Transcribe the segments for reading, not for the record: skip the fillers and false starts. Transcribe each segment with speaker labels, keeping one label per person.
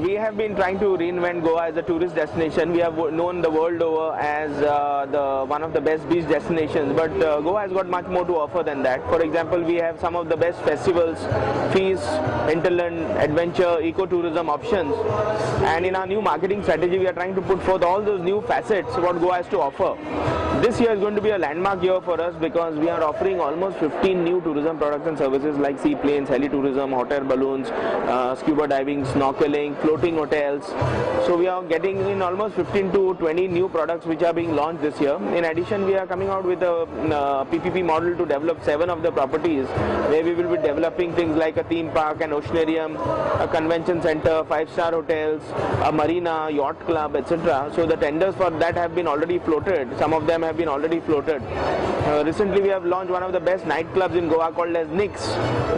Speaker 1: we have been trying to reinvent Goa as a tourist destination. We have known the world over as one of the best beach destinations, but Goa has got much more to offer than that. For example, we have some of the best festivals, feasts, hinterland, adventure, ecotourism options, and in our new marketing strategy, we are trying to put forth all those new facets what Goa has to offer. This year is going to be a landmark year for us because we are offering almost 15 new tourism products and services like seaplanes, heli-tourism, hot air balloons, scuba diving, snorkeling, floating hotels. So we are getting in almost 15 to 20 new products which are being launched this year. In addition, we are coming out with a PPP model to develop 7 of the properties where we will be developing things like a theme park, an oceanarium, a convention center, 5-star hotels, a marina, yacht club, etc. So the tenders for that have been already floated. Some of them have been already floated. Recently we have launched one of the best nightclubs in Goa called as Nix,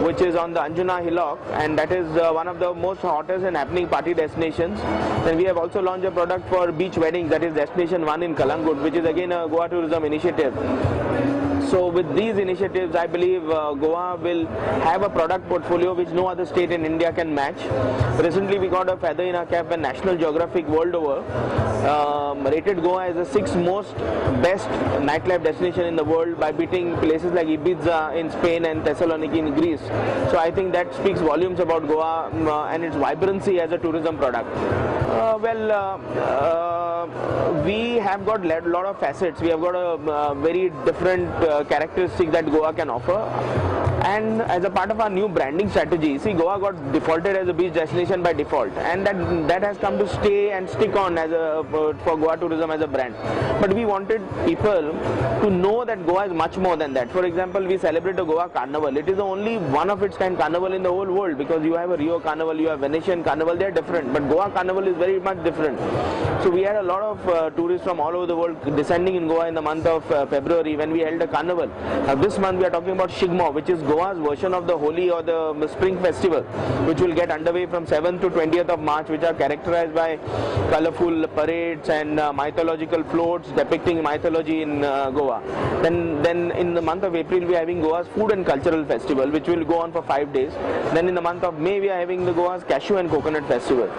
Speaker 1: which is on the Anjuna Hillock, and that is one of the most hottest and happening party destinations. Then we have also launched a product for beach weddings, that is Destination 1 in Kalangut, which is again a Goa tourism initiative. So with these initiatives, I believe Goa will have a product portfolio which no other state in India can match. Recently we got a feather in our cap and National Geographic world over rated Goa as the 6th most best nightlife destination in the world by beating places like Ibiza in Spain and Thessaloniki in Greece. So I think that speaks volumes about Goa and its vibrancy as a tourism product. We have got a lot of facets. We have got a very different characteristics that Goa can offer, and as a part of our new branding strategy, see, Goa got defaulted as a beach destination by default, and that has come to stay and stick on as for Goa tourism as a brand. But we wanted people to know that Goa is much more than that. For example, we celebrate a Goa Carnival. It is the only one of its kind carnival in the whole world, because you have a Rio Carnival, you have Venetian Carnival, they are different, but Goa Carnival is very much different. So we had a lot of tourists from all over the world descending in Goa in the month of February when we held a carnival. This month we are talking about Shigmo, which is Goa's version of the Holi or the Spring Festival, which will get underway from 7th to 20th of March, which are characterized by colorful parades and mythological floats depicting mythology in Goa. Then in the month of April we are having Goa's Food and Cultural Festival, which will go on for 5 days. Then in the month of May we are having the Goa's Cashew and Coconut Festival.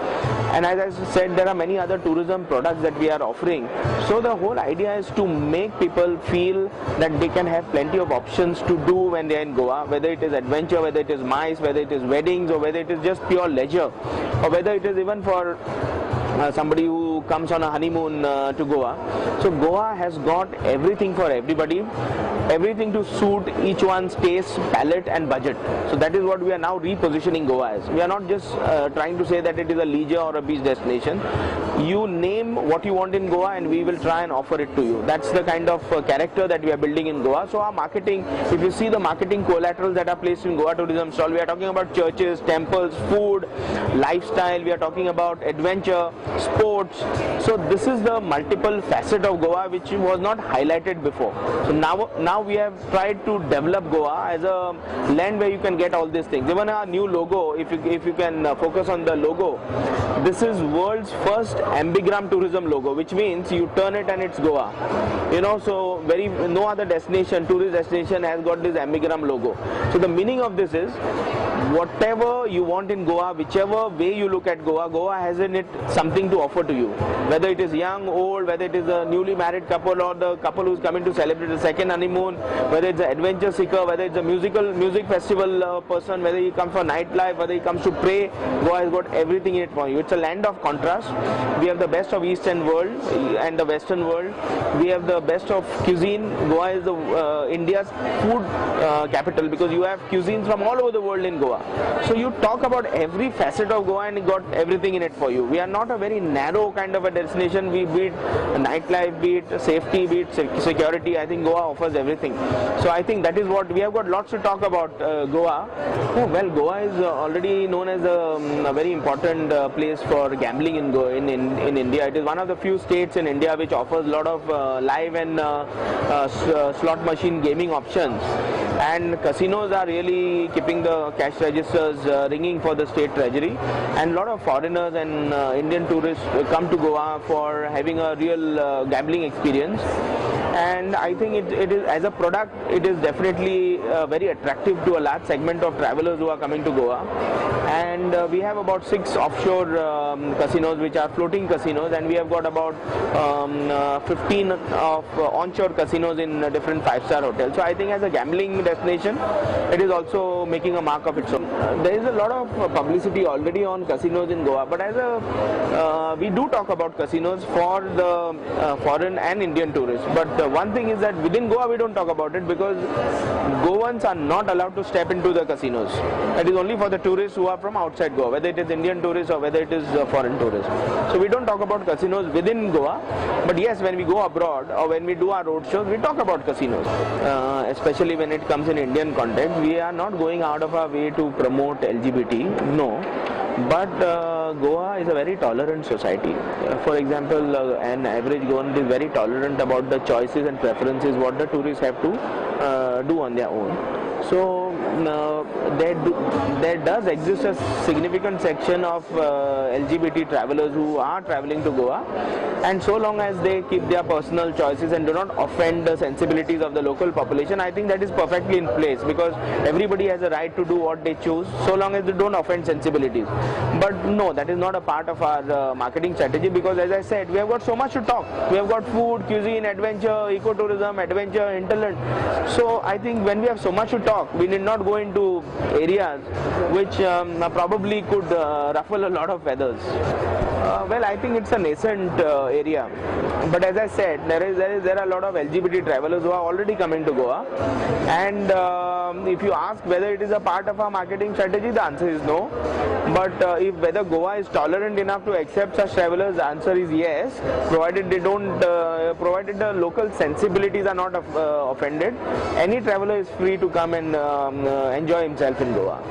Speaker 1: And as I said, there are many other tourism products that we are offering. So the whole idea is to make people feel that they can have plenty of options to do when they are in Goa, whether it is adventure, whether it is MICE, whether it is weddings, or whether it is just pure leisure, or whether it is even for somebody who comes on a honeymoon to Goa. So Goa has got everything for everybody, everything to suit each one's taste, palate and budget. So that is what we are now repositioning Goa as. We are not just trying to say that it is a leisure or a beach destination. You name what you want in Goa and we will try and offer it to you. That's the kind of character that we are building in Goa. So our marketing, if you see the marketing collaterals that are placed in Goa Tourism Stall, we are talking about churches, temples, food, lifestyle, we are talking about adventure, sports. So this is the multiple facet of Goa which was not highlighted before. So now we have tried to develop Goa as a land where you can get all these things. Even our new logo, if you can focus on the logo, this is world's first ambigram tourism logo, which means you turn it and it's Goa. You know, so no other destination, tourist destination has got this ambigram logo. So the meaning of this is, whatever you want in Goa, whichever way you look at Goa, Goa has in it something to offer to you. Whether it is young, old, whether it is a newly married couple or the couple who is coming to celebrate a second honeymoon, whether it's an adventure seeker, whether it's a music festival person, whether he comes for nightlife, whether he comes to pray, Goa has got everything in it for you. It's a land of contrast. We have the best of Eastern world and the Western world. We have the best of cuisine. Goa is the India's food capital, because you have cuisines from all over the world in Goa. So you talk about every facet of Goa and you got everything in it for you. We are not a very narrow kind of a destination. We beat nightlife, beat safety, beat security. I think Goa offers everything. So I think that is what we have got lots to talk about Goa. Oh, well, Goa is already known as a very important place for gambling in India. It is one of the few states in India which offers a lot of live and slot machine gaming options. And casinos are really keeping the cash registers ringing for the state treasury, and a lot of foreigners and Indian tourists come to Goa for having a real gambling experience. And I think it is, as a product, it is definitely very attractive to a large segment of travelers who are coming to Goa. And and we have about 6 offshore casinos which are floating casinos, and we have got about 15 of onshore casinos in different 5-star hotels. So I think as a gambling destination, it is also making a mark of its own. There is a lot of publicity already on casinos in Goa, but as a we do talk about casinos for the foreign and Indian tourists. But one thing is that within Goa we don't talk about it, because Goans are not allowed to step into the casinos. It is only for the tourists who are from outside Goa, whether it is Indian tourists or whether it is foreign tourists. So we don't talk about casinos within Goa, but yes, when we go abroad or when we do our road shows, we talk about casinos. Especially when it comes in Indian context, we are not going out of our way to promote LGBT, no. But Goa is a very tolerant society. For example, an average Goan is very tolerant about the choices and preferences what the tourists have to do on their own. So there does exist a significant section of LGBT travelers who are traveling to Goa, and so long as they keep their personal choices and do not offend the sensibilities of the local population, I think that is perfectly in place, because everybody has a right to do what they choose so long as they don't offend sensibilities. But no, that is not a part of our marketing strategy, because as I said, we have got so much to talk. We have got food, cuisine, adventure, ecotourism, adventure, hinterland. So I think when we have so much to talk, we need not go into areas which probably could ruffle a lot of feathers. Well, I think it's a nascent area, but as I said, there are a lot of LGBT travelers who are already coming to Goa, and if you ask whether it is a part of our marketing strategy, the answer is no. But if whether Goa is tolerant enough to accept such travelers, the answer is yes, provided they don't, provided the local sensibilities are not offended. Any traveler is free to come and enjoy himself in Goa.